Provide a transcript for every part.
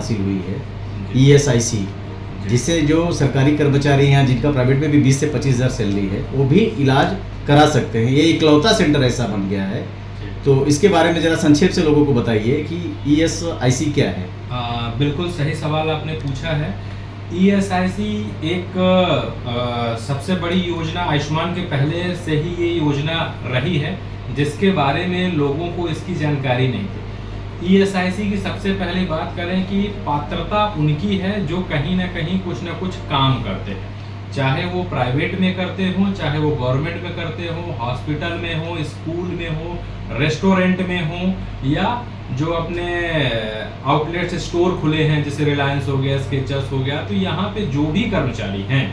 हासिल हुई है ESIC, जिससे जो सरकारी कर्मचारी हैं जिनका प्राइवेट में भी 20 से 25,000 सैलरी है वो भी इलाज करा सकते हैं। ये इकलौता सेंटर ऐसा बन गया है। तो इसके बारे में ज़रा संक्षेप से लोगों को बताइए कि ESIC क्या है। बिल्कुल सही सवाल आपने पूछा है। ESIC एक सबसे बड़ी योजना आयुष्मान के पहले से ही ये योजना रही है, जिसके बारे में लोगों को इसकी जानकारी नहीं थी। ESIC की सबसे पहले बात करें कि पात्रता उनकी है जो कहीं ना कहीं कुछ ना कुछ काम करते हैं, चाहे वो प्राइवेट में करते हों, चाहे वो गवर्नमेंट में करते हों, हॉस्पिटल में हो, स्कूल में हो, रेस्टोरेंट में हो, या जो अपने आउटलेट्स स्टोर खुले हैं जैसे रिलायंस हो गया, स्केचर्स हो गया। तो यहाँ पे जो भी कर्मचारी हैं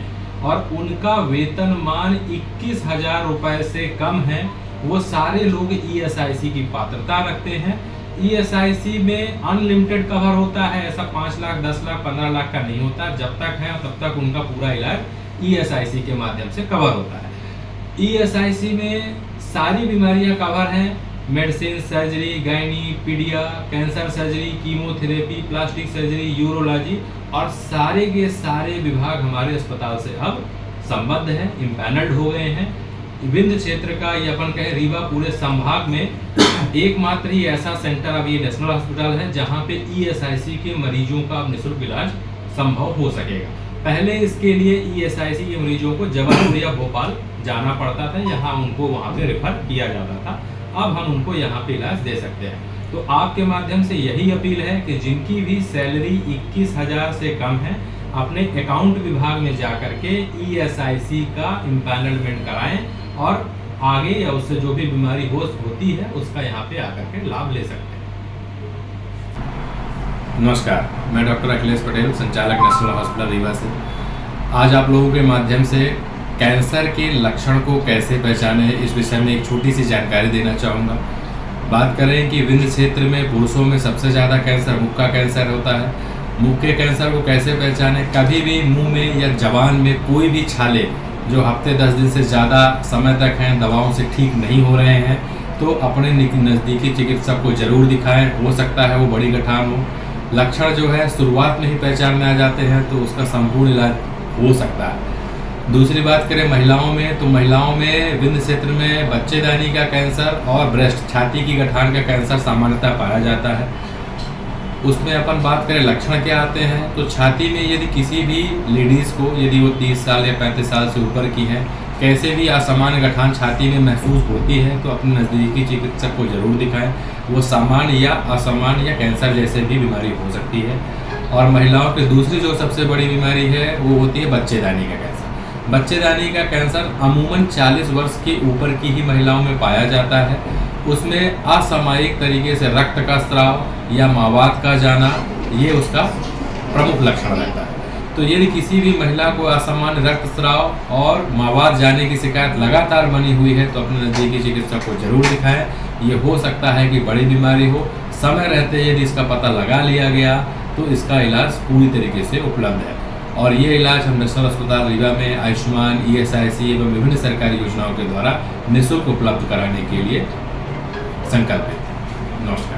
और उनका वेतनमान 21,000 रुपये से कम है, वो सारे लोग ESIC की पात्रता रखते हैं। ESIC में अनलिमिटेड कवर होता है, ऐसा 5 लाख, 10 लाख, 15 लाख का नहीं होता। जब तक है तब तक उनका पूरा इलाज ESIC के माध्यम से कवर होता है। ESIC में सारी बीमारियां कवर हैं, medicine, surgery, gynae, paedia, cancer surgery, chemotherapy, plastic surgery, urology, और सारे के सारे विभाग हमारे अस्पताल से अब संबद्ध हैं, इम्पैनल्ड हो गए हैं। विंध्य क्षेत्र का, ये अपन कहें रीवा पूरे संभाग में एकमात्र ही ऐसा सेंटर अब ये नेशनल हॉस्पिटल है जहां पे ESIC के मरीजों का अब निःशुल्क इलाज संभव हो सकेगा। पहले इसके लिए ESIC के मरीजों को जबलपुर या भोपाल जाना पड़ता था, यहाँ उनको वहाँ पे रेफर किया जाता था। अब हम उनको यहाँ पे इलाज दे सकते हैं। तो आपके माध्यम से यही अपील है कि जिनकी भी सैलरी 21,000 से कम है, अपने अकाउंट विभाग में जाकर के ESIC का इम्पैनलमेंट कराएं और आगे या उससे जो भी बीमारी होती है उसका यहाँ पे आकर के लाभ ले सकते हैं। नमस्कार, मैं डॉक्टर अखिलेश पटेल, संचालक नेशनल हॉस्पिटल रीवा से। आज आप लोगों के माध्यम से कैंसर के लक्षण को कैसे पहचाने, इस विषय में एक छोटी सी जानकारी देना चाहूँगा। बात करें कि विंध्य क्षेत्र में पुरुषों में सबसे ज़्यादा कैंसर मुख का कैंसर होता है। मुख के कैंसर को कैसे पहचाने? कभी भी मुंह में या जबान में कोई भी छाले जो हफ्ते 10 दिन से ज़्यादा समय तक हैं, दवाओं से ठीक नहीं हो रहे हैं, तो अपने नज़दीकी चिकित्सक को ज़रूर दिखाएं। हो सकता है वो बड़ी गठान हो। लक्षण जो है शुरुआत में ही पहचान में आ जाते हैं तो उसका संपूर्ण इलाज हो सकता है। दूसरी बात करें महिलाओं में, तो महिलाओं में विंध्य क्षेत्र में बच्चेदानी का कैंसर और ब्रेस्ट, छाती की गठान का कैंसर सामान्यतः पाया जाता है। उसमें अपन बात करें लक्षण क्या आते हैं, तो छाती में यदि किसी भी लेडीज़ को, यदि वो 30 साल या 35 साल से ऊपर की हैं, कैसे भी असामान्य गठान छाती में महसूस होती है तो अपने नज़दीकी चिकित्सक को ज़रूर दिखाएं। वो सामान्य या असामान्य या कैंसर जैसे भी बीमारी हो सकती है। और महिलाओं की दूसरी जो सबसे बड़ी बीमारी है वो होती है बच्चेदानी का कैंसर। बच्चेदानी का कैंसर अमूमन 40 वर्ष के ऊपर की ही महिलाओं में पाया जाता है। उसमें असामयिक तरीके से रक्त का स्राव या मावात का जाना, ये उसका प्रमुख लक्षण रहता है। तो यदि किसी भी महिला को असामान्य रक्तस्राव और मावात जाने की शिकायत लगातार बनी हुई है तो अपने नज़दीकी चिकित्सक को जरूर दिखाएं। ये हो सकता है कि बड़ी बीमारी हो। समय रहते यदि इसका पता लगा लिया गया तो इसका इलाज पूरी तरीके से उपलब्ध है। और ये इलाज हम नेशनल अस्पताल रीवा में आयुष्मान, ESIC एवं विभिन्न सरकारी योजनाओं के द्वारा निःशुल्क उपलब्ध कराने के लिए संकल्पित है। नमस्कार।